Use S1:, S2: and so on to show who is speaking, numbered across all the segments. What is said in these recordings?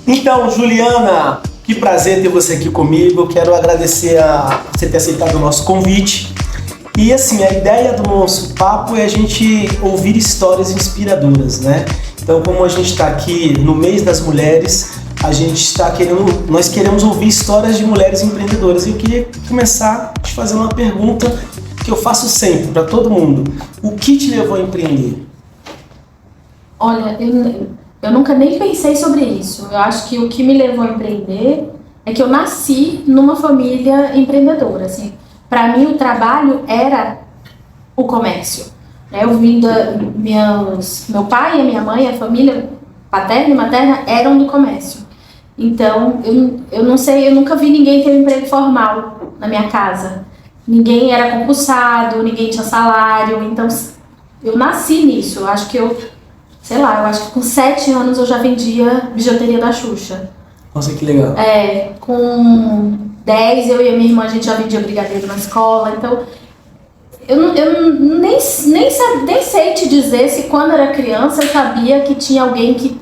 S1: Então, Juliana, que prazer ter você aqui comigo. Eu quero agradecer a você ter aceitado o nosso convite. E assim, a ideia do nosso papo é a gente ouvir histórias inspiradoras, né? Então, como a gente está aqui no mês das mulheres, nós queremos ouvir histórias de mulheres empreendedoras. E eu queria começar te fazendo uma pergunta que eu faço sempre para todo mundo. O que te levou a empreender?
S2: Olha, eu nunca nem pensei sobre isso. Eu acho que o que me levou a empreender é que eu nasci numa família empreendedora, assim. Para mim, o trabalho era o comércio. Eu vim meu pai e a minha mãe, a família paterna e materna, eram do comércio. Então, eu não sei, eu nunca vi ninguém ter um emprego formal na minha casa. Ninguém era concursado, ninguém tinha salário. Então, eu nasci nisso. Eu acho que eu acho que com 7 anos eu já vendia bijuteria da Xuxa.
S1: Nossa, que legal.
S2: Com 10 eu e a minha irmã, a gente já vendia brigadeiro na escola. Então, eu nem sei te dizer se quando era criança eu sabia que tinha alguém que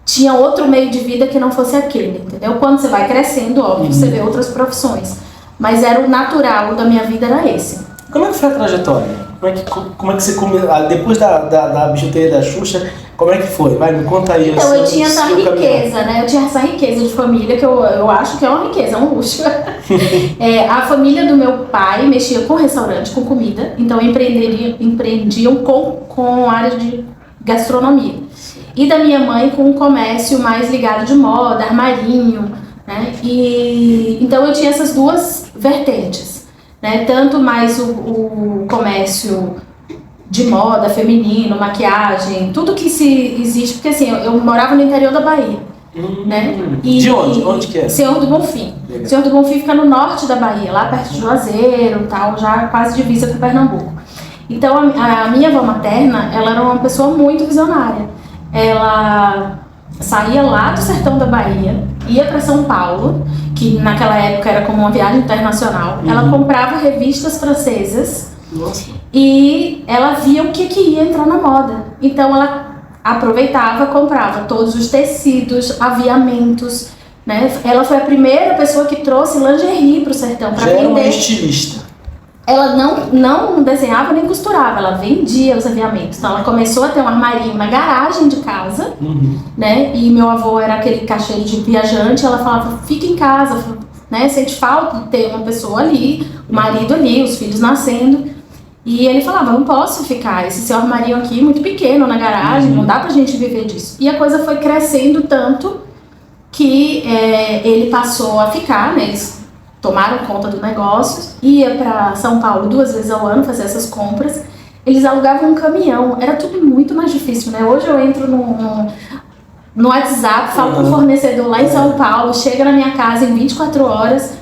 S2: tinha outro meio de vida que não fosse aquele, entendeu? Quando você vai crescendo, óbvio, você vê outras profissões. Mas era o natural da minha vida, era esse.
S1: Como é que foi a trajetória? Como é que você começou? Depois da bijuteria da Xuxa, como é que foi? Vai, me conta aí.
S2: Então, eu tinha essa riqueza, né? Eu tinha essa riqueza de família que eu acho que é uma riqueza, é um luxo. A família do meu pai mexia com restaurante, com comida. Então, empreendiam com área de gastronomia. E da minha mãe com um comércio mais ligado de moda, armarinho, né? Então, eu tinha essas duas vertentes. Né? Tanto mais o comércio de moda, feminino, maquiagem, tudo que existe, porque assim, eu morava no interior da Bahia, né?
S1: De onde? Onde que é?
S2: Senhor do Bonfim. Legal. Senhor do Bonfim fica no norte da Bahia, lá perto de Juazeiro, tal, já quase divisa com Pernambuco. Então a minha avó materna, ela era uma pessoa muito visionária. Ela saía lá do sertão da Bahia, ia para São Paulo, que naquela época era como uma viagem internacional. Ela comprava revistas francesas.
S1: Nossa.
S2: E ela via o que ia entrar na moda. Então ela aproveitava, comprava todos os tecidos, aviamentos, né? Ela foi a primeira pessoa que trouxe lingerie para o sertão para vender.
S1: Era uma estilista.
S2: Ela não desenhava nem costurava, ela vendia os aviamentos. Então ela começou a ter um armarinho na garagem de casa, né? E meu avô era aquele caixeiro de viajante, ela falava, fica em casa, né? Sente falta de ter uma pessoa ali, o marido ali, os filhos nascendo. E ele falava, não posso ficar, esse seu armarinho aqui é muito pequeno na garagem, não dá pra gente viver disso. E a coisa foi crescendo tanto que ele passou a ficar, né? Eles tomaram conta do negócio, ia para São Paulo 2 vezes ao ano fazer essas compras. Eles alugavam um caminhão, era tudo muito mais difícil, né? Hoje eu entro no WhatsApp, falo com o fornecedor lá em São Paulo, chega na minha casa em 24 horas.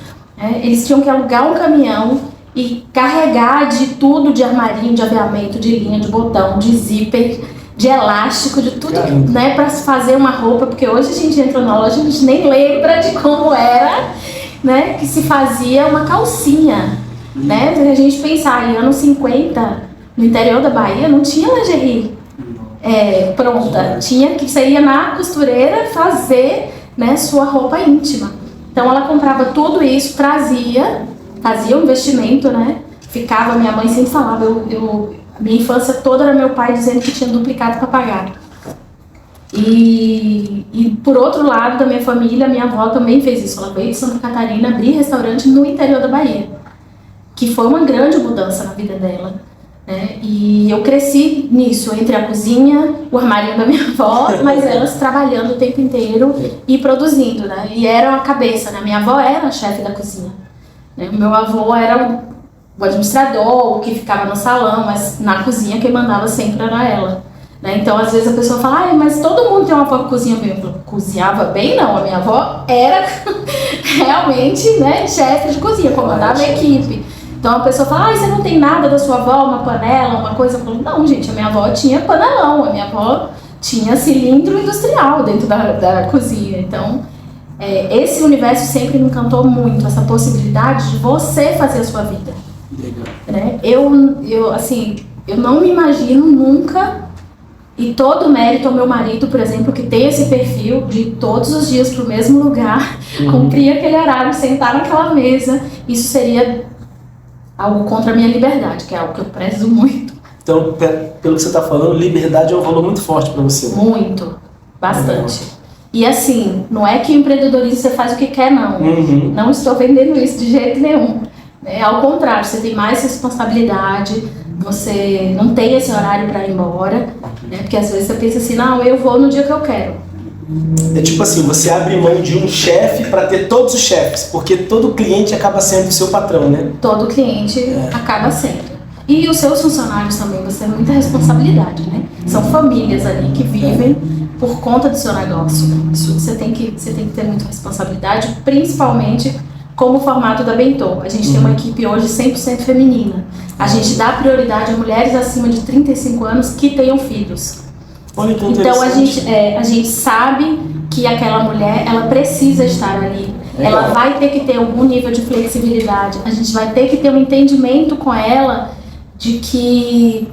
S2: Eles tinham que alugar um caminhão e carregar de tudo, de armarinho, de aviamento, de linha, de botão, de zíper, de elástico, de tudo, né? Para fazer uma roupa, porque hoje a gente entra na loja e a gente nem lembra de como era, né, que se fazia uma calcinha, né? Se a gente pensar em anos 50, no interior da Bahia, não tinha lingerie pronta. Tinha que você ia na costureira fazer, né, sua roupa íntima. Então ela comprava tudo isso, trazia, fazia um investimento, né? Minha mãe sempre falava, minha infância toda era meu pai dizendo que tinha duplicado para pagar. E por outro lado da minha família, minha avó também fez isso. Ela veio de Santa Catarina abrir restaurante no interior da Bahia, que foi uma grande mudança na vida dela, né? E eu cresci nisso, entre a cozinha, o armário da minha avó, mas elas trabalhando o tempo inteiro e produzindo, né? E era a cabeça, né? Minha avó era a chefe da cozinha, né? O meu avô era o administrador, o que ficava no salão, mas na cozinha quem mandava sempre era ela. Então, às vezes a pessoa fala, mas todo mundo tem uma avó que cozinha bem. Eu cozinhava bem? Não, a minha avó era realmente, né, chefe de cozinha, comandava a equipe. Então a pessoa fala, você não tem nada da sua avó, uma panela, uma coisa? Eu falo, não, gente, a minha avó tinha panelão, a minha avó tinha cilindro industrial dentro da cozinha. Então, esse universo sempre me encantou muito, essa possibilidade de você fazer a sua vida. Legal. Né? Eu não me imagino nunca E todo mérito ao meu marido, por exemplo, que tem esse perfil de ir todos os dias para o mesmo lugar, cumprir aquele horário, sentar naquela mesa. Isso seria algo contra a minha liberdade, que é algo que eu prezo muito.
S1: Então, pelo que você está falando, liberdade é um valor muito forte para você.
S2: Muito, bastante. E assim, não é que o empreendedorismo você faz o que quer, não. Não estou vendendo isso de jeito nenhum. Ao contrário, você tem mais responsabilidade, você não tem esse horário para ir embora, né? Porque às vezes você pensa assim, não, eu vou no dia que eu quero.
S1: É tipo assim, você abre mão de um chefe para ter todos os chefes, porque todo cliente acaba sendo o seu patrão, né?
S2: Todo cliente acaba sendo. E os seus funcionários também, você tem muita responsabilidade, né? São famílias ali que vivem por conta do seu negócio. Isso você tem que ter muita responsabilidade, principalmente como o formato da Bentô. A gente tem uma equipe hoje 100% feminina. A gente dá prioridade a mulheres acima de 35 anos que tenham filhos.
S1: Olha que
S2: então a gente sabe que aquela mulher, ela precisa estar ali. Ela vai ter que ter algum nível de flexibilidade. A gente vai ter que ter um entendimento com ela de que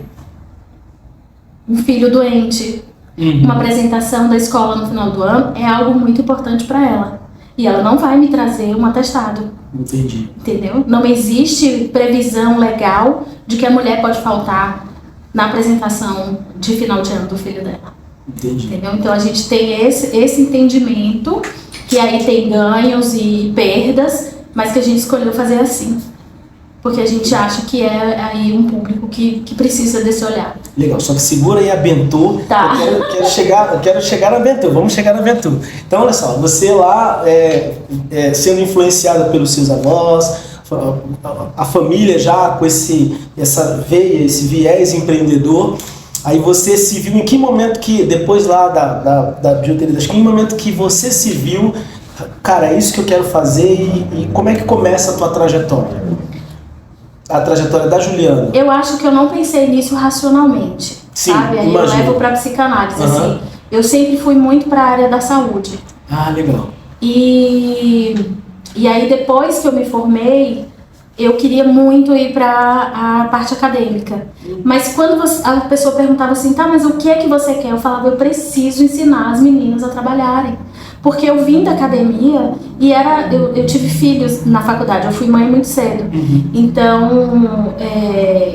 S2: um filho doente, uma apresentação da escola no final do ano é algo muito importante para ela. E ela não vai me trazer um atestado.
S1: Entendi.
S2: Entendeu? Não existe previsão legal de que a mulher pode faltar na apresentação de final de ano do filho dela.
S1: Entendi.
S2: Entendeu? Então a gente tem esse entendimento, que aí tem ganhos e perdas, mas que a gente escolheu fazer assim. Porque a gente acha que é aí um público que precisa desse olhar.
S1: Legal, só que segura aí a Bentô.
S2: Tá.
S1: Eu quero chegar na Bentô, vamos chegar na Bentô. Então, olha só, você lá sendo influenciada pelos seus avós, a família já com essa veia, esse viés empreendedor, aí você se viu em que momento que, depois lá da bijuteria, em que momento que você se viu, cara, é isso que eu quero fazer e como é que começa a tua trajetória? A trajetória da Juliana.
S2: Eu acho que eu não pensei nisso racionalmente.
S1: Sim,
S2: sabe? Aí
S1: imagino.
S2: eu levo pra psicanálise, assim. Eu sempre fui muito pra área da saúde.
S1: Ah, legal.
S2: E aí depois que eu me formei, eu queria muito ir pra a parte acadêmica. Mas quando a pessoa perguntava assim, tá, mas o que é que você quer? Eu falava, eu preciso ensinar as meninas a trabalharem. Porque eu vim da academia e eu tive filhos na faculdade, eu fui mãe muito cedo. Então,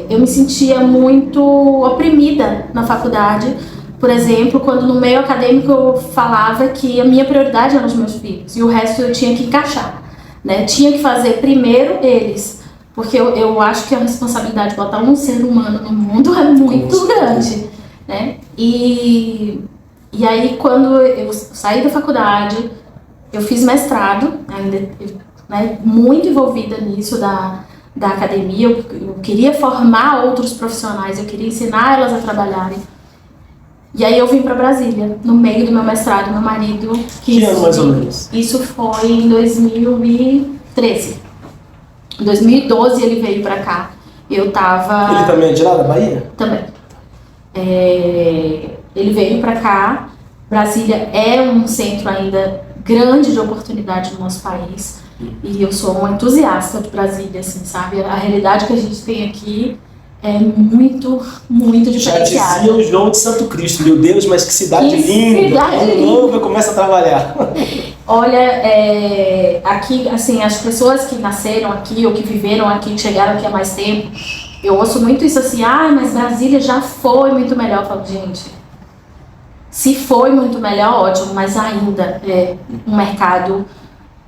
S2: eu me sentia muito oprimida na faculdade. Por exemplo, quando no meio acadêmico eu falava que a minha prioridade eram os meus filhos e o resto eu tinha que encaixar, né? Tinha que fazer primeiro eles, porque eu acho que a responsabilidade de botar um ser humano no mundo é muito grande, né? E aí, quando eu saí da faculdade, eu fiz mestrado, ainda, né, muito envolvida nisso da academia. Eu queria formar outros profissionais, eu queria ensinar elas a trabalharem. E aí eu vim para Brasília, no meio do meu mestrado, meu marido...
S1: Que ano mais ou menos?
S2: Isso foi em 2013. Em 2012 ele veio para cá. Eu tava...
S1: Ele também é de lá, da Bahia?
S2: Também. Ele veio para cá. Brasília é um centro ainda grande de oportunidade no nosso país. E eu sou uma entusiasta de Brasília, assim, sabe? A realidade que a gente tem aqui é muito, muito diferenciada.
S1: Já dizia o João de Santo Cristo, meu Deus, mas que cidade linda!
S2: Cidade linda!
S1: Novo, eu começo a trabalhar.
S2: Olha, aqui, assim, as pessoas que nasceram aqui ou que viveram aqui, que chegaram aqui há mais tempo, eu ouço muito isso assim, mas Brasília já foi muito melhor. Eu falo, gente, se foi muito melhor, ótimo, mas ainda é um mercado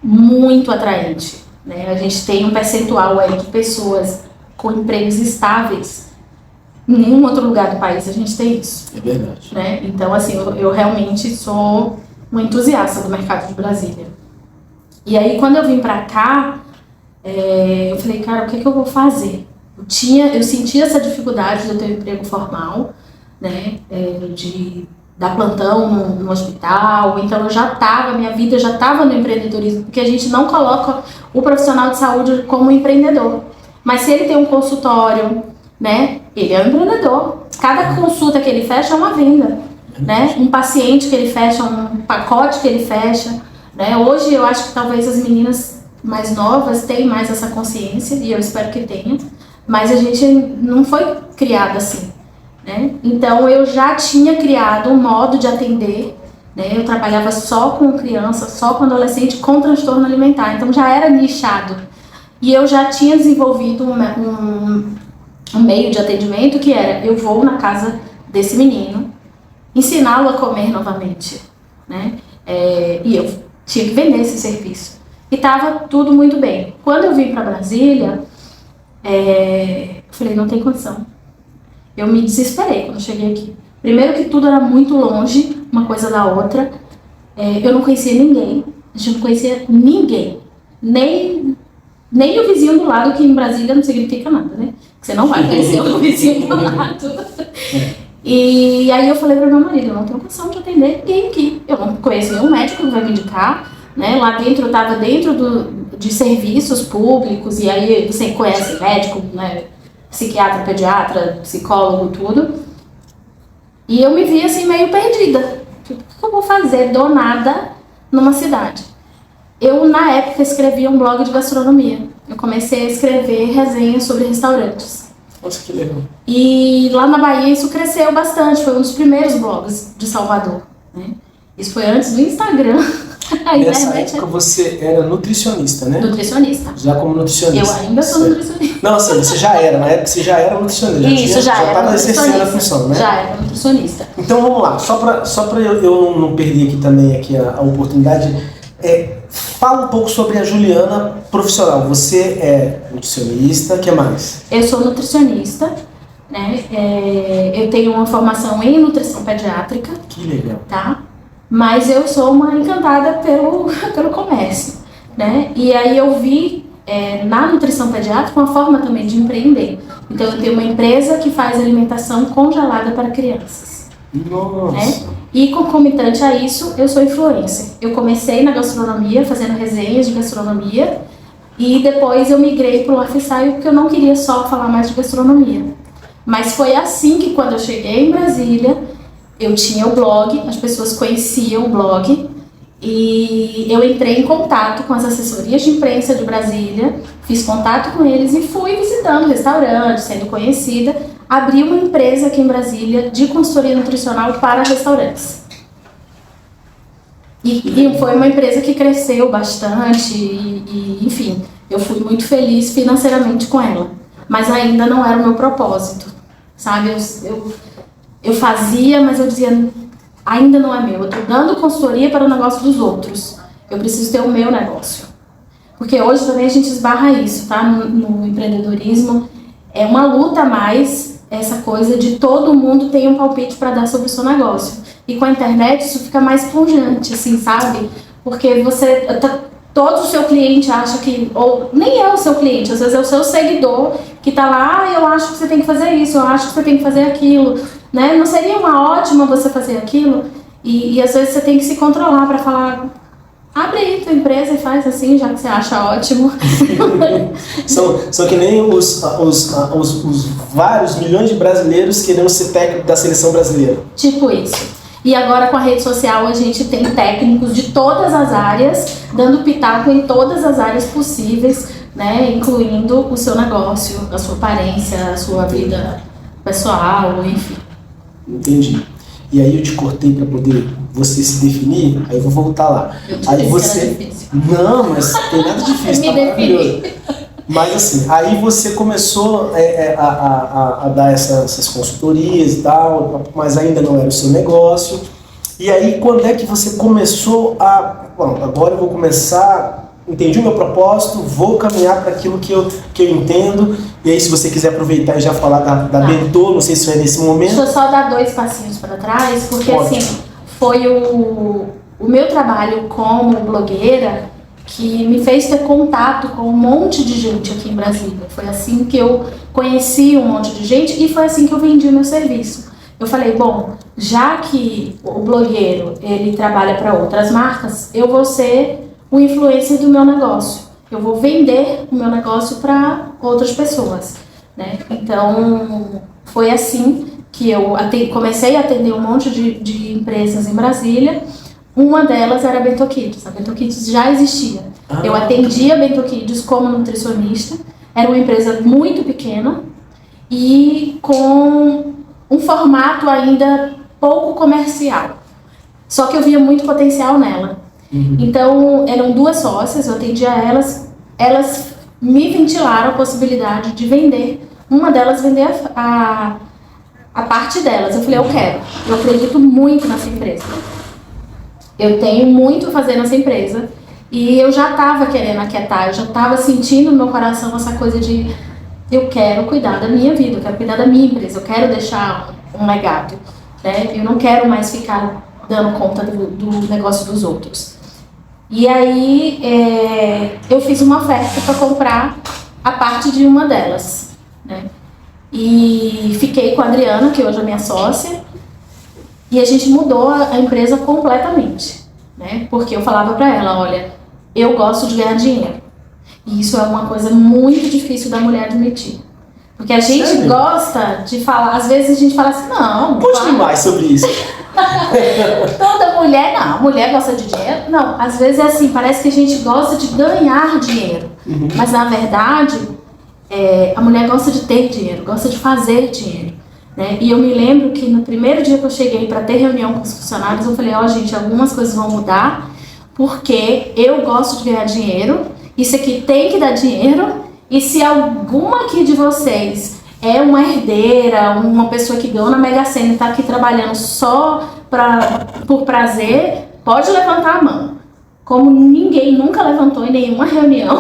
S2: muito atraente, né? A gente tem um percentual aí de pessoas com empregos estáveis. Em nenhum outro lugar do país a gente tem isso.
S1: É verdade.
S2: Né? Então, assim, eu realmente sou uma entusiasta do mercado de Brasília. E aí, quando eu vim pra cá, eu falei, cara, o que é que eu vou fazer? Eu sentia essa dificuldade de eu ter um emprego formal, né? De dar plantão no hospital. Então, minha vida já estava no empreendedorismo, porque a gente não coloca o profissional de saúde como empreendedor. Mas se ele tem um consultório, né? Ele é um empreendedor. Cada consulta que ele fecha é uma venda, né? Um paciente que ele fecha, um pacote que ele fecha, né? Hoje eu acho que talvez as meninas mais novas tenham mais essa consciência, e eu espero que tenham, mas a gente não foi criada assim. né? Então eu já tinha criado um modo de atender, né? Eu trabalhava só com criança, só com adolescente com transtorno alimentar, então já era nichado. E eu já tinha desenvolvido um meio de atendimento que era, eu vou na casa desse menino, ensiná-lo a comer novamente, né? E eu tinha que vender esse serviço. E estava tudo muito bem. Quando eu vim para Brasília, eu falei, não tem condição. Eu me desesperei quando cheguei aqui. Primeiro que tudo era muito longe, uma coisa da outra. Eu não conhecia ninguém. A gente não conhecia ninguém. Nem o vizinho do lado, que em Brasília não significa nada, né? Você não vai conhecer o vizinho do lado. E aí eu falei para meu marido, eu não tenho condição de atender ninguém aqui. Eu não conheço nenhum médico que vai me indicar, né? Lá dentro, eu estava dentro de serviços públicos, e aí você conhece médico, né? Psiquiatra, pediatra, psicólogo, tudo. E eu me vi assim meio perdida. Tipo, o que eu vou fazer do nada numa cidade? Eu, na época, escrevia um blog de gastronomia. Eu comecei a escrever resenhas sobre restaurantes.
S1: Nossa, que legal.
S2: E lá na Bahia isso cresceu bastante, foi um dos primeiros blogs de Salvador, né? Isso foi antes do Instagram.
S1: Nessa época você era nutricionista, né?
S2: Nutricionista.
S1: Já como nutricionista.
S2: Eu ainda sou nutricionista.
S1: Não, assim, você já era, na época você já era nutricionista.
S2: Isso, já era
S1: estava exercendo a função, né?
S2: Já era nutricionista.
S1: Então vamos lá, só pra eu não perder aqui também a oportunidade, fala um pouco sobre a Juliana profissional. Você é nutricionista, o que mais?
S2: Eu sou nutricionista, né? Eu tenho uma formação em nutrição pediátrica.
S1: Que legal.
S2: Tá? Mas eu sou uma encantada pelo comércio, né? E aí eu vi na nutrição pediátrica uma forma também de empreender. Então eu tenho uma empresa que faz alimentação congelada para crianças.
S1: Nossa!
S2: Né? E concomitante a isso, eu sou influencer. Eu comecei na gastronomia, fazendo resenhas de gastronomia, e depois eu migrei para o lifestyle porque eu não queria só falar mais de gastronomia. Mas foi assim que quando eu cheguei em Brasília, eu tinha o blog, as pessoas conheciam o blog, e eu entrei em contato com as assessorias de imprensa de Brasília, fiz contato com eles e fui visitando restaurantes, sendo conhecida. Abri uma empresa aqui em Brasília de consultoria nutricional para restaurantes. E foi uma empresa que cresceu bastante e, enfim, eu fui muito feliz financeiramente com ela. Mas ainda não era o meu propósito, sabe? Eu fazia, mas eu dizia, ainda não é meu. Eu estou dando consultoria para o negócio dos outros. Eu preciso ter o meu negócio. Porque hoje também a gente esbarra isso, tá? No empreendedorismo. É uma luta a mais, essa coisa de todo mundo tem um palpite para dar sobre o seu negócio. E com a internet isso fica mais esponjante, assim, sabe? Porque todo o seu cliente acha que, ou nem é o seu cliente, às vezes é o seu seguidor que tá lá, eu acho que você tem que fazer isso, eu acho que você tem que fazer aquilo, né? Não seria uma ótima você fazer aquilo? E às vezes você tem que se controlar para falar, abre aí tua empresa e faz assim, já que você acha ótimo.
S1: São que nem os vários milhões de brasileiros querendo ser técnico da seleção brasileira.
S2: Tipo isso. E agora com a rede social a gente tem técnicos de todas as áreas, dando pitaco em todas as áreas possíveis, né? Incluindo o seu negócio, a sua aparência, a sua vida pessoal, enfim.
S1: Entendi. E aí eu te cortei para poder você se definir, aí eu vou voltar lá. Aí você...
S2: Era difícil.
S1: Não, mas tem nada difícil, tá maravilhoso. Mas assim, aí você começou a dar essas consultorias e tal, mas ainda não era o seu negócio. E aí quando é que você começou bom, agora eu vou começar, entendi o meu propósito, vou caminhar para aquilo que eu entendo. E aí se você quiser aproveitar e já falar da Bentô, não sei se foi nesse momento.
S2: Deixa eu só dar 2 passinhos para trás, porque
S1: Ótimo.
S2: assim, foi o meu trabalho como blogueira que me fez ter contato com um monte de gente aqui em Brasília. Foi assim que eu conheci um monte de gente e foi assim que eu vendi o meu serviço. Eu falei, bom, já que o blogueiro ele trabalha para outras marcas, eu vou ser o influencer do meu negócio. Eu vou vender o meu negócio para outras pessoas, né? Então, foi assim que eu comecei a atender um monte de empresas em Brasília. Uma delas era a Bentô Kids. A Bentô Kids já existia. Eu atendia a Bentô Kids como nutricionista. Era uma empresa muito pequena e com um formato ainda pouco comercial. Só que eu via muito potencial nela. Então, eram 2 sócias, eu atendia elas me ventilaram a possibilidade de vender. Uma delas vender a parte delas. Eu falei, eu acredito muito nessa empresa. Eu tenho muito a fazer nessa empresa. E eu já estava querendo aquietar, eu já estava sentindo no meu coração essa coisa de eu quero cuidar da minha vida, eu quero cuidar da minha empresa, eu quero deixar um legado, né? Eu não quero mais ficar dando conta do negócio dos outros. E aí eu fiz uma oferta para comprar a parte de uma delas, né? E fiquei com a Adriana, que hoje é minha sócia, e a gente mudou a empresa completamente, né? Porque eu falava para ela, olha, eu gosto de ganhar dinheiro. E isso é uma coisa muito difícil da mulher admitir. Porque a gente gosta de falar, às vezes a gente fala assim, não...
S1: Conte mais sobre isso.
S2: Toda mulher, não, a mulher gosta de dinheiro. Não, às vezes é assim, parece que a gente gosta de ganhar dinheiro. Mas na verdade, a mulher gosta de ter dinheiro, gosta de fazer dinheiro. Né? E eu me lembro que no primeiro dia que eu cheguei para ter reunião com os funcionários, eu falei, gente, algumas coisas vão mudar, porque eu gosto de ganhar dinheiro, isso aqui tem que dar dinheiro, e se alguma aqui de vocês é uma herdeira, uma pessoa que ganhou na Mega Sena e está aqui trabalhando só por prazer, pode levantar a mão. Como ninguém nunca levantou em nenhuma reunião,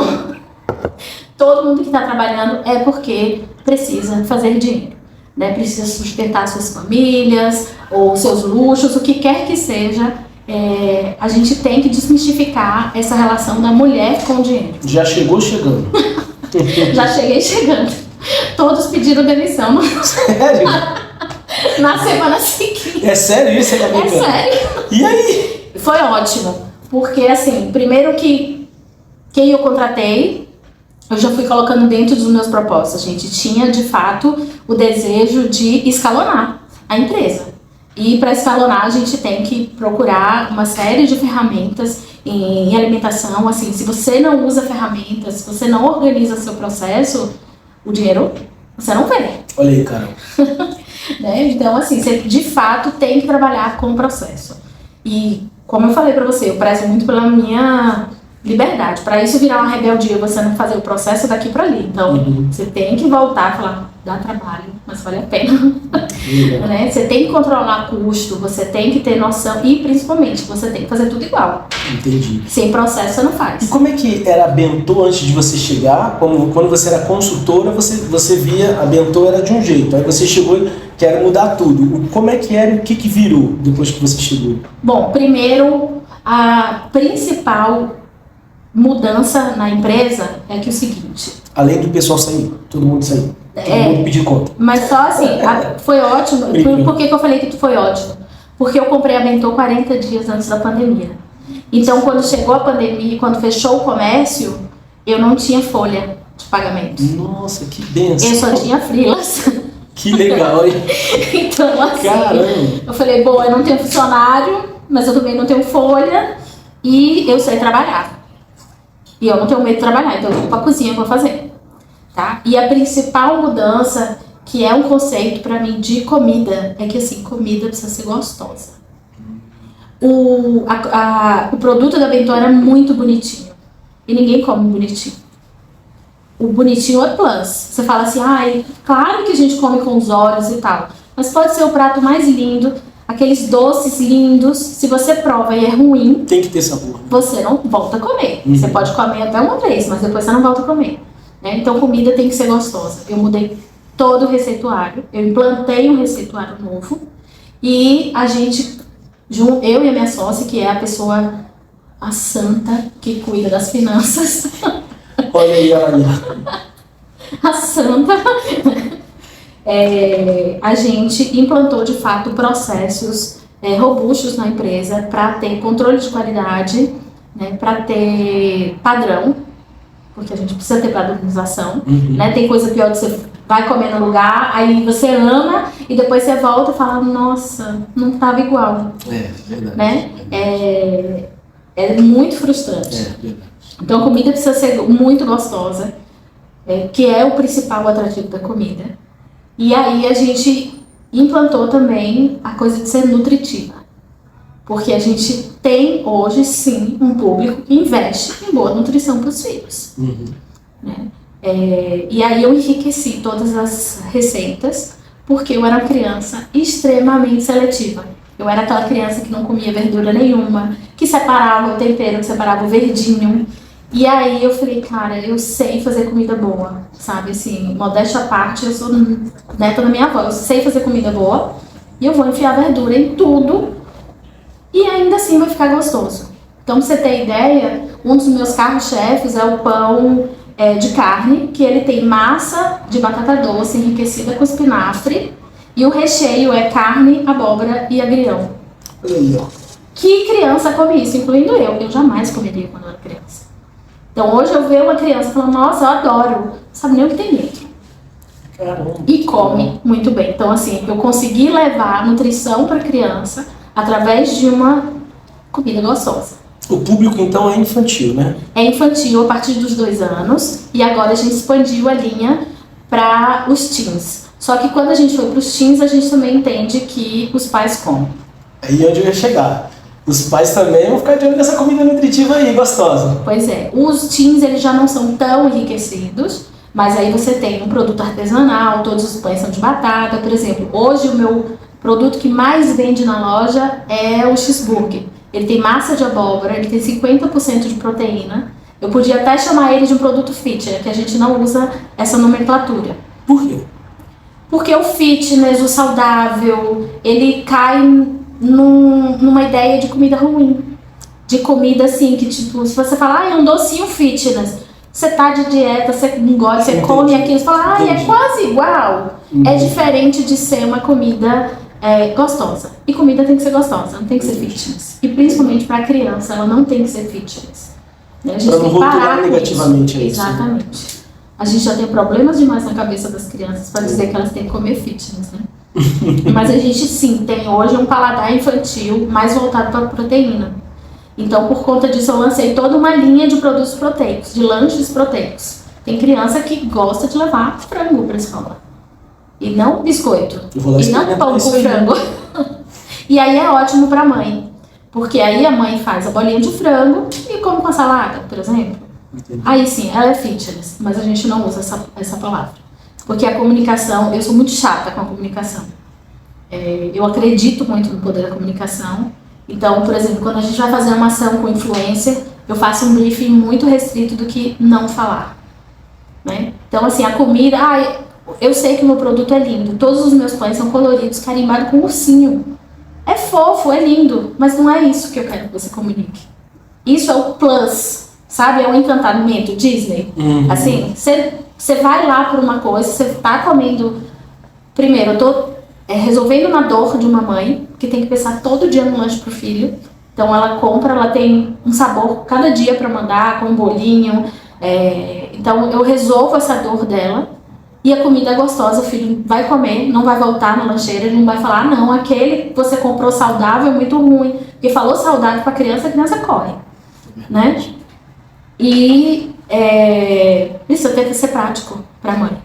S2: todo mundo que está trabalhando é porque precisa fazer dinheiro, né? Precisa sustentar suas famílias, ou seus luxos, o que quer que seja. A gente tem que desmistificar essa relação da mulher com o dinheiro.
S1: Já chegou chegando.
S2: Já cheguei chegando. Todos pediram demissão.
S1: Sério?
S2: Na semana seguinte.
S1: É sério isso?
S2: É sério.
S1: E aí?
S2: Foi ótimo. Porque, assim, primeiro que quem eu contratei, eu já fui colocando dentro dos meus propósitos. A gente tinha, de fato, o desejo de escalonar a empresa. E para escalonar, a gente tem que procurar uma série de ferramentas em alimentação. Assim, se você não usa ferramentas, se você não organiza seu processo, o dinheiro você não vê.
S1: Olha aí, Carol.
S2: Né? Então, assim, você de fato tem que trabalhar com o processo. E, como eu falei para você, eu prezo muito pela minha liberdade. Para isso virar uma rebeldia, você não fazer o processo daqui para ali. Então, você tem que voltar e falar, dá trabalho, mas vale a pena. Né? Você tem que controlar custo, você tem que ter noção e, principalmente, você tem que fazer tudo igual.
S1: Entendi.
S2: Sem processo, você não faz.
S1: E como é que era a Bentô antes de você chegar? Quando você era consultora, você via a Bentô era de um jeito. Aí você chegou e quer mudar tudo. Como é que era e o que virou depois que você chegou?
S2: Bom, primeiro, a principal mudança na empresa é que o seguinte...
S1: Além do pessoal sair, todo mundo saiu. Todo mundo pedir conta.
S2: Mas só assim, foi ótimo. Por que eu falei que foi ótimo? Porque eu comprei a Bentô 40 dias antes da pandemia. Então, quando chegou a pandemia, quando fechou o comércio, eu não tinha folha de pagamento.
S1: Nossa, que benção.
S2: Eu só tinha freelas.
S1: Que legal, hein?
S2: Então, assim,
S1: caramba.
S2: Eu falei, bom, eu não tenho funcionário, mas eu também não tenho folha e eu sei trabalhar. E eu não tenho medo de trabalhar, então eu vou pra cozinha pra fazer. Tá? E a principal mudança, que é um conceito pra mim de comida, é que assim, comida precisa ser gostosa. O produto da Bentô era muito bonitinho. E ninguém come bonitinho. O bonitinho é plus. Você fala assim, claro que a gente come com os olhos e tal. Mas pode ser o prato mais lindo, aqueles doces lindos. Se você prova e é ruim,
S1: tem que ter sabor.
S2: Você não volta a comer. Você pode comer até uma vez, mas depois você não volta a comer. Né? Então, comida tem que ser gostosa. Eu mudei todo o receituário. Eu implantei um receituário novo. E a gente, eu e a minha sócia, que é a pessoa, a santa, que cuida das finanças.
S1: Olha aí, olha.
S2: A santa. A gente implantou, de fato, processos robustos na empresa para ter controle de qualidade, né, para ter padrão, porque a gente precisa ter padronização. Né? Tem coisa pior que você vai comer no lugar, aí você ama e depois você volta e fala, nossa, não estava igual.
S1: Verdade.
S2: Né? É muito frustrante.
S1: Verdade.
S2: Então a comida precisa ser muito gostosa, que é o principal atrativo da comida. E aí a gente implantou também a coisa de ser nutritiva. Porque a gente tem hoje, sim, um público que investe em boa nutrição para os filhos. Né? E aí eu enriqueci todas as receitas, porque eu era uma criança extremamente seletiva. Eu era aquela criança que não comia verdura nenhuma, que separava o tempero, que separava o verdinho. E aí eu falei, cara, eu sei fazer comida boa, sabe? Assim, modéstia à parte, eu sou neta da minha avó, eu sei fazer comida boa e eu vou enfiar verdura em tudo e ainda assim vai ficar gostoso. Então, pra você ter ideia, um dos meus carros-chefes é o pão de carne, que ele tem massa de batata doce enriquecida com espinafre e o recheio é carne, abóbora e agrião. Que criança come isso, incluindo eu? Eu jamais comeria quando eu era criança. Então hoje eu vejo uma criança falando, nossa, eu adoro, não sabe nem o que tem dentro.
S1: Caramba.
S2: E come muito bem. Então assim, eu consegui levar a nutrição para a criança através de uma comida gostosa.
S1: O público então é infantil, né?
S2: É infantil a partir dos 2 anos e agora a gente expandiu a linha para os teens. Só que quando a gente foi para os teens, a gente também entende que os pais comem.
S1: Aí é onde eu ia chegar. Os pais também vão ficar de olho nessa comida nutritiva aí, gostosa.
S2: Pois é, os teens eles já não são tão enriquecidos, mas aí você tem um produto artesanal, todos os pães são de batata, por exemplo. Hoje o meu produto que mais vende na loja é o cheeseburger. Ele tem massa de abóbora, ele tem 50% de proteína. Eu podia até chamar ele de um produto fit, que a gente não usa essa nomenclatura.
S1: Por quê?
S2: Porque o fitness, o saudável, ele cai numa ideia de comida ruim. De comida assim, que tipo, se você falar, é um docinho fitness, você tá de dieta, você engole, você come aquilo, você fala, é quase igual. É diferente de ser uma comida gostosa. E comida tem que ser gostosa, não tem que ser fitness. E principalmente para criança, ela não tem que ser fitness. Né? A gente
S1: pra não
S2: tem que parar
S1: rotular negativamente
S2: isso.
S1: isso.
S2: Exatamente. A gente já tem problemas demais na cabeça das crianças para dizer que elas têm que comer fitness, né? Mas a gente sim tem hoje um paladar infantil mais voltado para a proteína. Então, por conta disso, eu lancei toda uma linha de produtos proteicos, de lanches proteicos. Tem criança que gosta de levar frango para a escola. E não biscoito.
S1: E
S2: não pão com frango. E aí é ótimo para a mãe. Porque aí a mãe faz a bolinha de frango e come com a salada, por exemplo.
S1: Entendi.
S2: Aí sim, ela é fitness, mas a gente não usa essa palavra. Porque a comunicação, eu sou muito chata com a comunicação. Eu acredito muito no poder da comunicação. Então, por exemplo, quando a gente vai fazer uma ação com influencer, eu faço um briefing muito restrito do que não falar. Né? Então, assim, a comida... eu sei que o meu produto é lindo. Todos os meus pães são coloridos, carimbados com ursinho. É fofo, é lindo. Mas não é isso que eu quero que você comunique. Isso é o plus, sabe? É um encantamento Disney. Assim, você vai lá por uma coisa, você tá comendo... Primeiro, eu tô resolvendo uma dor de uma mãe, que tem que pensar todo dia no lanche pro filho. Então ela compra, ela tem um sabor cada dia para mandar, com um bolinho. Então eu resolvo essa dor dela. E a comida é gostosa, o filho vai comer, não vai voltar na lancheira, ele não vai falar, não, aquele que você comprou saudável é muito ruim. Porque falou saudável pra criança, a criança corre. Né? E isso tem que ser prático pra mãe.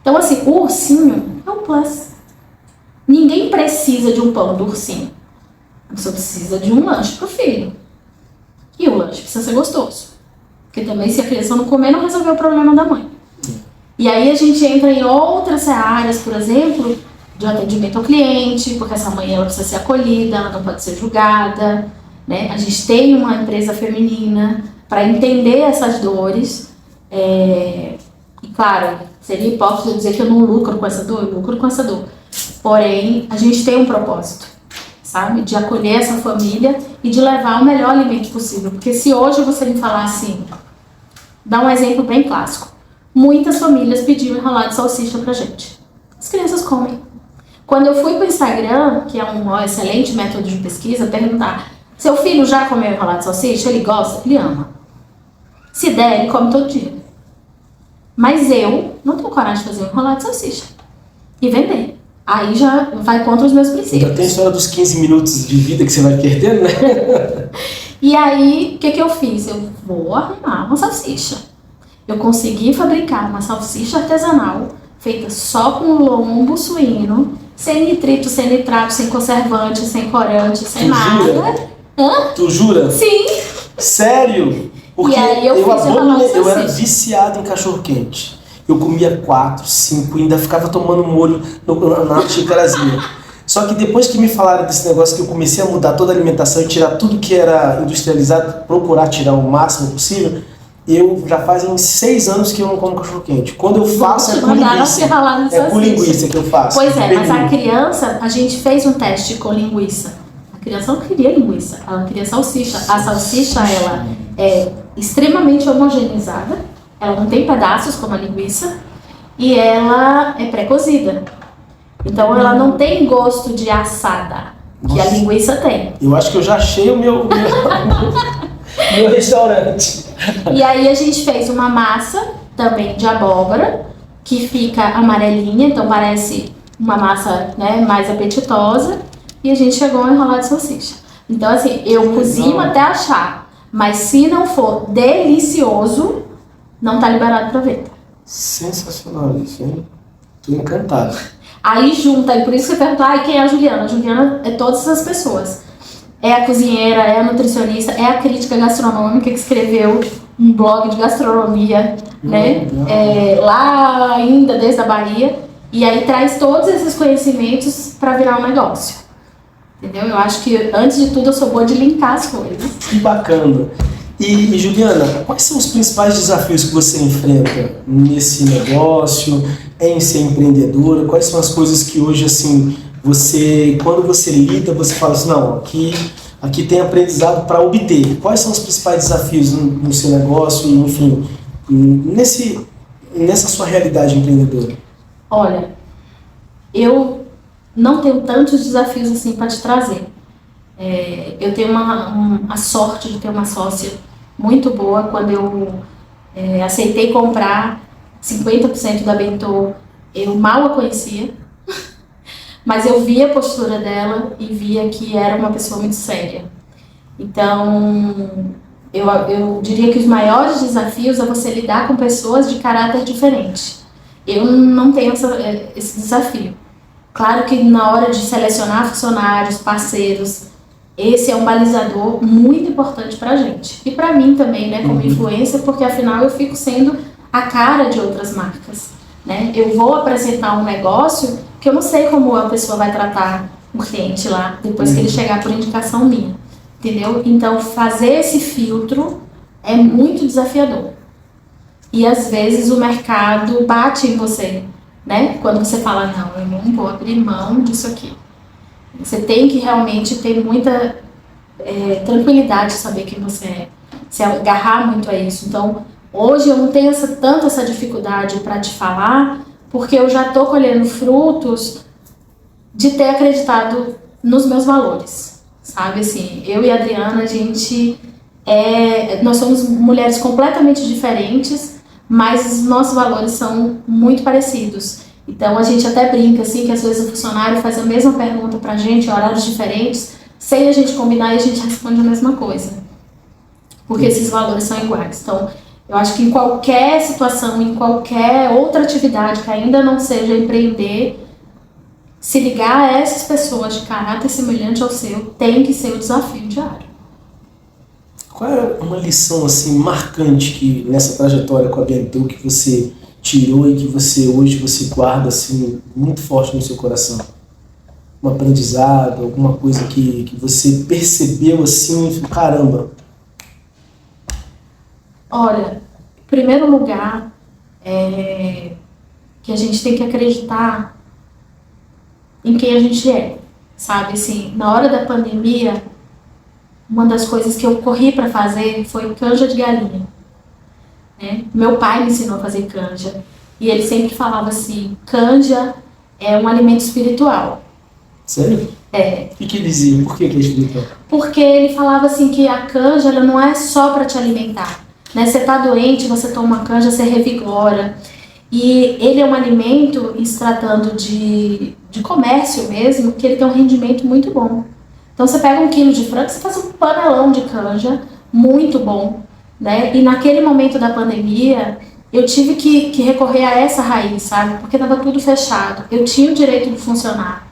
S2: Então assim, o ursinho é um plus. Ninguém precisa de um pão do ursinho. Você precisa de um lanche pro filho. E o lanche precisa ser gostoso. Porque também se a criança não comer, não resolveu o problema da mãe. E aí a gente entra em outras áreas, por exemplo, de atendimento ao cliente, porque essa mãe ela precisa ser acolhida, ela não pode ser julgada. Né? A gente tem uma empresa feminina para entender essas dores. E claro, seria hipócrita dizer que eu não lucro com essa dor, eu lucro com essa dor. Porém, a gente tem um propósito, sabe? De acolher essa família e de levar o melhor alimento possível. Porque se hoje você me falar assim, dá um exemplo bem clássico. Muitas famílias pediam enrolado de salsicha pra gente. As crianças comem. Quando eu fui pro Instagram, que é um excelente método de pesquisa, perguntar, seu filho já comeu enrolado de salsicha? Ele gosta? Ele ama. Se der, ele come todo dia. Mas eu não tenho coragem de fazer um enrolado de salsicha e vender. Aí já vai contra os meus princípios.
S1: Ainda tem a história dos 15 minutos de vida que você vai perdendo, né?
S2: E aí, o que eu fiz? Eu vou arrumar uma salsicha. Eu consegui fabricar uma salsicha artesanal feita só com lombo suíno sem nitrito, sem nitrato, sem conservante, sem corante, sem
S1: Tu
S2: nada.
S1: jura?
S2: Hã?
S1: Tu jura?
S2: Sim.
S1: Sério? Porque
S2: E aí eu fiz
S1: eu era viciado em cachorro-quente. Eu comia 4, 5, ainda ficava tomando molho na xicarazinha. Só que depois que me falaram desse negócio, que eu comecei a mudar toda a alimentação e tirar tudo que era industrializado, procurar tirar o máximo possível, eu já faz uns 6 anos que eu não como cachorro-quente. Quando eu faço é com linguiça. É com linguiça que eu faço.
S2: Pois é, mas a criança, a gente fez um teste com linguiça. A criança não queria linguiça, ela queria salsicha. A salsicha, ela é extremamente homogeneizada, ela não tem pedaços como a linguiça e ela é pré-cozida. Então ela não tem gosto de assada, que a linguiça tem.
S1: Eu acho que eu já achei o meu restaurante.
S2: E aí a gente fez uma massa também de abóbora, que fica amarelinha, então parece uma massa, né, mais apetitosa. E a gente chegou a enrolar de salsicha. Então assim, eu cozinho até achar. Mas se não for delicioso, não tá liberado pra venda.
S1: Sensacional isso, hein? Tô encantado.
S2: Aí junta, e por isso que eu pergunto, quem é a Juliana? A Juliana é todas essas pessoas. É a cozinheira, é a nutricionista, é a crítica gastronômica que escreveu um blog de gastronomia, né? Lá ainda desde a Bahia. E aí traz todos esses conhecimentos para virar um negócio. Entendeu? Eu acho que, antes de tudo, eu sou boa de linkar as coisas.
S1: Que bacana. E Juliana, quais são os principais desafios que você enfrenta nesse negócio, em ser empreendedora? Quais são as coisas que hoje, assim, quando você lida, você fala assim, não, aqui tem aprendizado para obter. Quais são os principais desafios no seu negócio e, enfim, nessa sua realidade empreendedora?
S2: Olha, eu não tenho tantos desafios assim para te trazer. Eu tenho a sorte de ter uma sócia muito boa. Quando eu aceitei comprar 50% da Bentô, eu mal a conhecia, mas eu via a postura dela e via que era uma pessoa muito séria. Então, eu diria que os maiores desafios é você lidar com pessoas de caráter diferente. Eu não tenho esse desafio. Claro que na hora de selecionar funcionários, parceiros, esse é um balizador muito importante pra gente. E pra mim também, né, como influencer, porque afinal eu fico sendo a cara de outras marcas, né? Eu vou apresentar um negócio que eu não sei como a pessoa vai tratar o cliente lá, depois que ele chegar por indicação minha, entendeu? Então fazer esse filtro é muito desafiador. E às vezes o mercado bate em você, né? Quando você fala, não, eu não vou abrir mão disso aqui. Você tem que realmente ter muita tranquilidade de saber quem você é, se agarrar muito a isso. Então, hoje eu não tenho tanta essa dificuldade para te falar, porque eu já estou colhendo frutos de ter acreditado nos meus valores, sabe? Assim, eu e a Adriana, nós somos mulheres completamente diferentes, mas os nossos valores são muito parecidos. Então a gente até brinca assim, que às vezes o funcionário faz a mesma pergunta pra gente, em horários diferentes, sem a gente combinar, e a gente responde a mesma coisa. Porque esses valores são iguais. Então, eu acho que em qualquer situação, em qualquer outra atividade que ainda não seja empreender, se ligar a essas pessoas de caráter semelhante ao seu, tem que ser o desafio diário.
S1: Qual é uma lição assim marcante que nessa trajetória com a Bentô que você tirou e que hoje você guarda assim muito forte no seu coração? Um aprendizado, alguma coisa que você percebeu assim, caramba?
S2: Olha, em primeiro lugar, que a gente tem que acreditar em quem a gente é, sabe? Assim, na hora da pandemia, uma das coisas que eu corri para fazer foi canja de galinha. Meu pai me ensinou a fazer canja e ele sempre falava assim, canja é um alimento espiritual.
S1: Sério? O que ele dizia? Por que é espiritual?
S2: Porque ele falava assim que a canja ela não é só para te alimentar, né? Você tá doente, você toma canja, você revigora. E ele é um alimento, se tratando de comércio mesmo, que ele tem um rendimento muito bom. Então você pega 1 quilo de frango, você faz um panelão de canja muito bom, né? E naquele momento da pandemia, eu tive que recorrer a essa raiz, sabe? Porque estava tudo fechado. Eu tinha o direito de funcionar.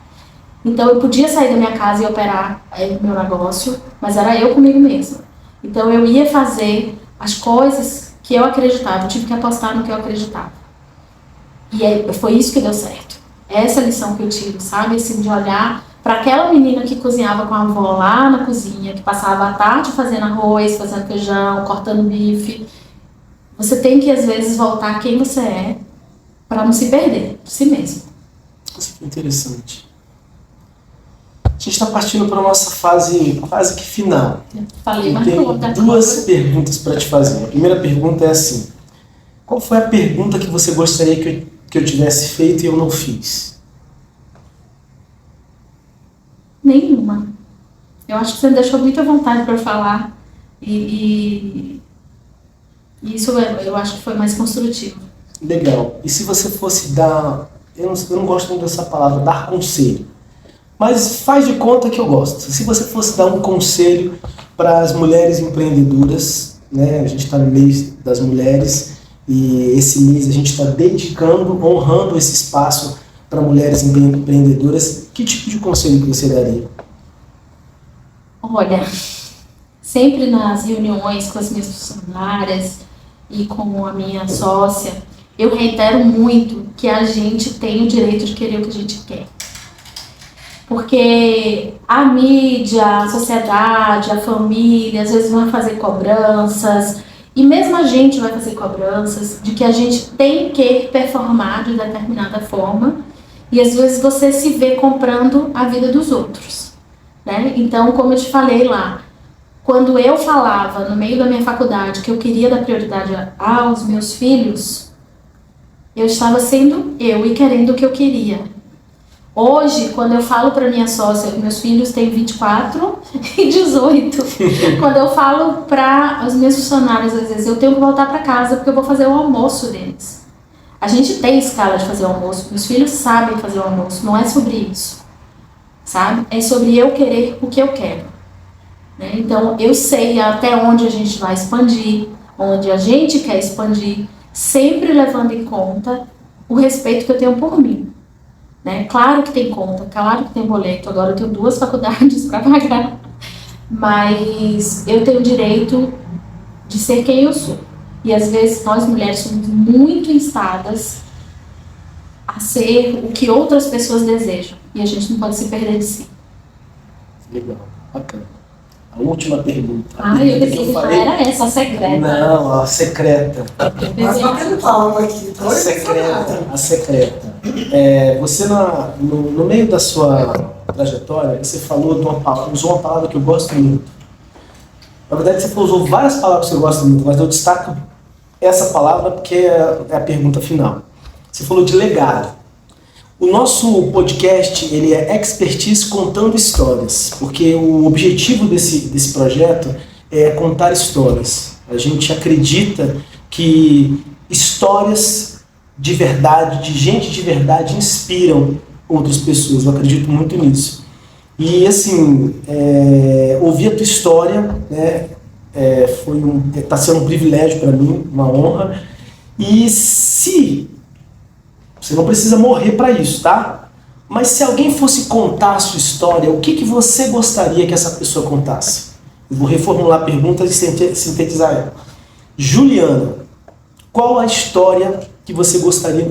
S2: Então eu podia sair da minha casa e operar meu negócio, mas era eu comigo mesma. Então eu ia fazer as coisas que eu acreditava. Eu tive que apostar no que eu acreditava. E foi isso que deu certo. Essa lição que eu tive, sabe? Assim, de olhar para aquela menina que cozinhava com a avó lá na cozinha, que passava a tarde fazendo arroz, fazendo feijão, cortando bife. Você tem que, às vezes, voltar a quem você é para não se perder de si mesmo.
S1: Isso é interessante. A gente está partindo para a nossa fase que final.
S2: Falei, mas
S1: tenho duas perguntas para te fazer. A primeira pergunta é assim: qual foi a pergunta que você gostaria que eu tivesse feito e eu não fiz?
S2: Nenhuma. Eu acho que você me deixou muita vontade para falar e isso eu acho que foi mais construtivo.
S1: Legal. E se você fosse dar... Eu não gosto muito dessa palavra, dar conselho. Mas faz de conta que eu gosto. Se você fosse dar um conselho para as mulheres empreendedoras, né? A gente está no mês das mulheres e esse mês a gente está dedicando, honrando esse espaço para mulheres empreendedoras. Que tipo de conselho que você daria?
S2: Olha, sempre nas reuniões com as minhas funcionárias e com a minha sócia, eu reitero muito que a gente tem o direito de querer o que a gente quer. Porque a mídia, a sociedade, a família, às vezes vão fazer cobranças, e mesmo a gente vai fazer cobranças de que a gente tem que performar de determinada forma, e às vezes você se vê comprando a vida dos outros, né? Então, como eu te falei lá, quando eu falava no meio da minha faculdade que eu queria dar prioridade aos meus filhos, eu estava sendo eu e querendo o que eu queria. Hoje, quando eu falo para minha sócia, meus filhos têm 24 e 18, quando eu falo para os meus funcionários, às vezes eu tenho que voltar para casa porque eu vou fazer o almoço deles. A gente tem escala de fazer o almoço, meus filhos sabem fazer o almoço, não é sobre isso, sabe? É sobre eu querer o que eu quero. Né? Então, eu sei até onde a gente vai expandir, onde a gente quer expandir, sempre levando em conta o respeito que eu tenho por mim. Né? Claro que tem conta, claro que tem boleto, agora eu tenho 2 faculdades para pagar, mas eu tenho o direito de ser quem eu sou. E às vezes nós mulheres somos muito instadas a ser o que outras pessoas desejam, e a gente não pode se perder de si.
S1: Legal, bacana. A última pergunta.
S2: Eu pensei que falei... era essa, a secreta.
S1: Não, a secreta.
S3: Mas batendo palma aqui.
S1: A secreta. A secreta. Você no meio da sua trajetória, você falou de usou uma palavra que eu gosto muito. Na verdade, você usou várias palavras que eu gosto muito, mas eu destaco essa palavra porque é a pergunta final. Você falou de legado. O nosso podcast, ele é expertise contando histórias, porque o objetivo desse projeto é contar histórias. A gente acredita que histórias de verdade, de gente de verdade, inspiram outras pessoas. Eu acredito muito nisso. E assim, ouvir a tua história, né, tá sendo um privilégio para mim, uma honra. E se você não precisa morrer para isso, tá? Mas se alguém fosse contar a sua história, o que você gostaria que essa pessoa contasse? Eu vou reformular a pergunta e sintetizar ela. Juliana, qual a história que você gostaria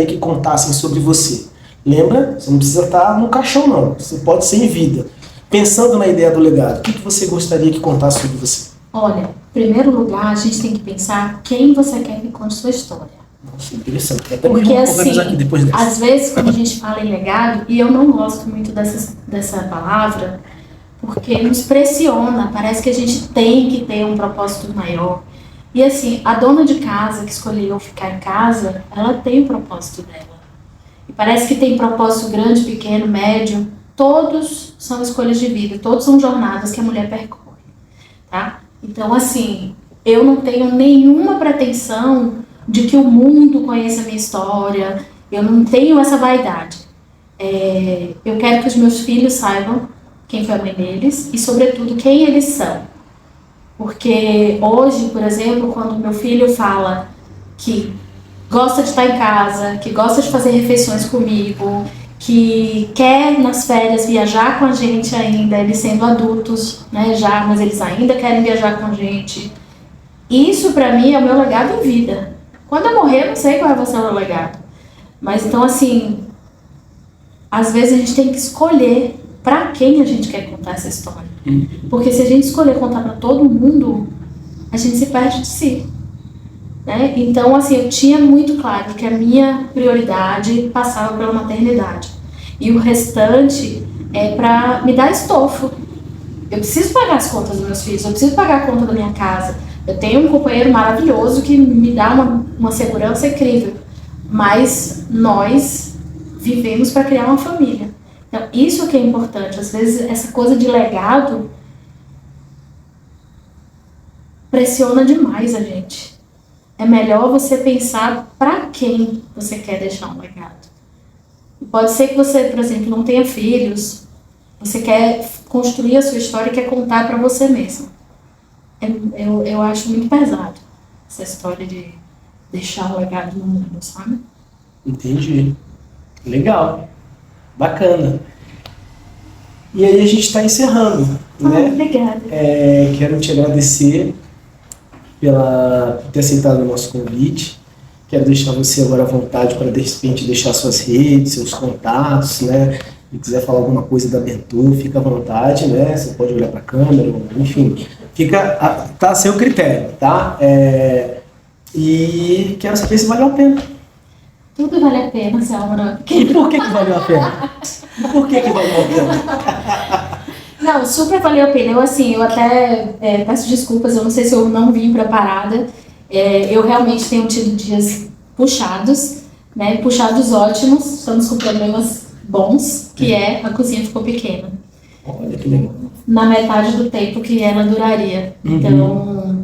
S1: que contassem sobre você? Lembra? Você não precisa estar no caixão, não. Você pode ser em vida. Pensando na ideia do legado, o que você gostaria que contasse sobre você?
S2: Olha, em primeiro lugar, a gente tem que pensar quem você quer que conte sua história.
S1: Nossa, interessante. Até
S2: porque assim,
S1: aqui depois dessa.
S2: Às vezes quando a gente fala em legado, e eu não gosto muito dessa palavra, porque nos pressiona, parece que a gente tem que ter um propósito maior. E assim, a dona de casa que escolheu ficar em casa, ela tem o propósito dela. E parece que tem propósito grande, pequeno, médio, todos são escolhas de vida, todos são jornadas que a mulher percorre, tá? Então assim, eu não tenho nenhuma pretensão de que o mundo conheça a minha história, eu não tenho essa vaidade. Eu quero que os meus filhos saibam quem foi a mãe deles e, sobretudo, quem eles são. Porque hoje, por exemplo, quando meu filho fala que gosta de estar em casa, que gosta de fazer refeições comigo, que quer nas férias viajar com a gente ainda, eles sendo adultos, né, já, mas eles ainda querem viajar com a gente. Isso pra mim é o meu legado em vida. Quando eu morrer, eu não sei qual vai ser o meu legado. Mas então, assim, às vezes a gente tem que escolher pra quem a gente quer contar essa história. Porque se a gente escolher contar pra todo mundo, a gente se perde de si. Né? Então, assim, eu tinha muito claro que a minha prioridade passava pela maternidade. E o restante é pra me dar estofo. Eu preciso pagar as contas dos meus filhos, eu preciso pagar a conta da minha casa. Eu tenho um companheiro maravilhoso que me dá uma segurança incrível. Mas nós vivemos para criar uma família. Então, isso que é importante. Às vezes, essa coisa de legado pressiona demais a gente. É melhor você pensar para quem você quer deixar um legado. Pode ser que você, por exemplo, não tenha filhos, você quer construir a sua história e quer contar para você mesmo. Eu acho muito pesado essa história de deixar um legado no mundo, sabe?
S1: Entendi. Legal. Bacana. E aí a gente está encerrando, né?
S2: Obrigada.
S1: Quero te agradecer por ter aceitado o nosso convite. Quero deixar você agora à vontade para, de repente, deixar suas redes, seus contatos, né? Se quiser falar alguma coisa da Mentor, fica à vontade, né? Você pode olhar para a câmera, enfim. Tá a seu critério, tá? E quero saber se valeu a pena.
S2: Tudo vale a pena, Selma.
S1: E por que valeu a pena? Por que valeu a pena?
S2: Não, super valeu a pena. Eu até peço desculpas, eu não sei se eu não vim preparada. Eu realmente tenho tido dias puxados, né? Puxados ótimos, estamos com problemas bons, que a cozinha ficou pequena.
S1: Olha que legal.
S2: Na metade do tempo que ela duraria. Então,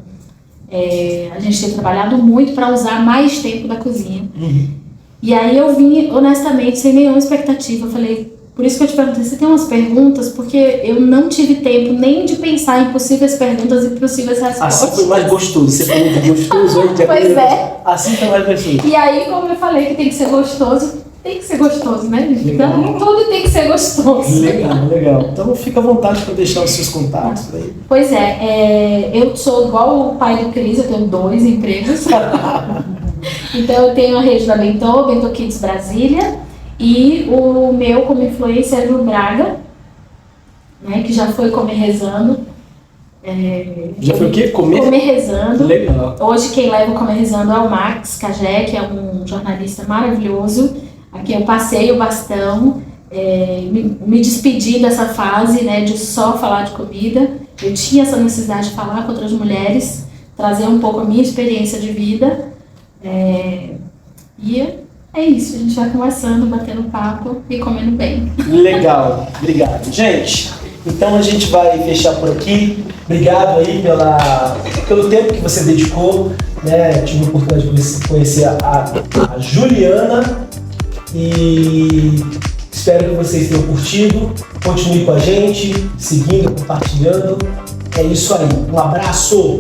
S2: a gente tem trabalhado muito para usar mais tempo da cozinha. E aí eu vim, honestamente, sem nenhuma expectativa. Eu falei, por isso que eu te perguntei, você tem umas perguntas? Porque eu não tive tempo nem de pensar em possíveis perguntas e possíveis respostas.
S1: Assim foi mais gostoso. Você falou de gostoso hoje.
S2: Pois é.
S1: Assim foi mais gostoso.
S2: E aí, como eu falei que tem que ser gostoso, tem que ser gostoso, né, gente? Então, tudo tem que ser gostoso.
S1: Legal. Então fica à vontade para deixar os seus contatos aí.
S2: Pois eu sou igual o pai do Cris, eu tenho 2 empregos. Então eu tenho a rede da Mentor Kids Brasília, e o meu como influencer é o Braga, né, que já foi Comer Rezando.
S1: Já foi o quê?
S2: Comer Rezando.
S1: Legal.
S2: Hoje quem leva o Comer Rezando é o Max Cagé, que é um jornalista maravilhoso. Aqui eu passei o bastão, me despedi dessa fase, né, de só falar de comida. Eu tinha essa necessidade de falar com outras mulheres, trazer um pouco a minha experiência de vida. E é isso, a gente vai conversando, batendo papo e comendo bem.
S1: Legal, obrigado. Gente, então a gente vai fechar por aqui. Obrigado aí pelo tempo que você dedicou, né? Tive a oportunidade de conhecer a Juliana e espero que vocês tenham curtido. Continue com a gente, seguindo, compartilhando. É isso aí. Um abraço!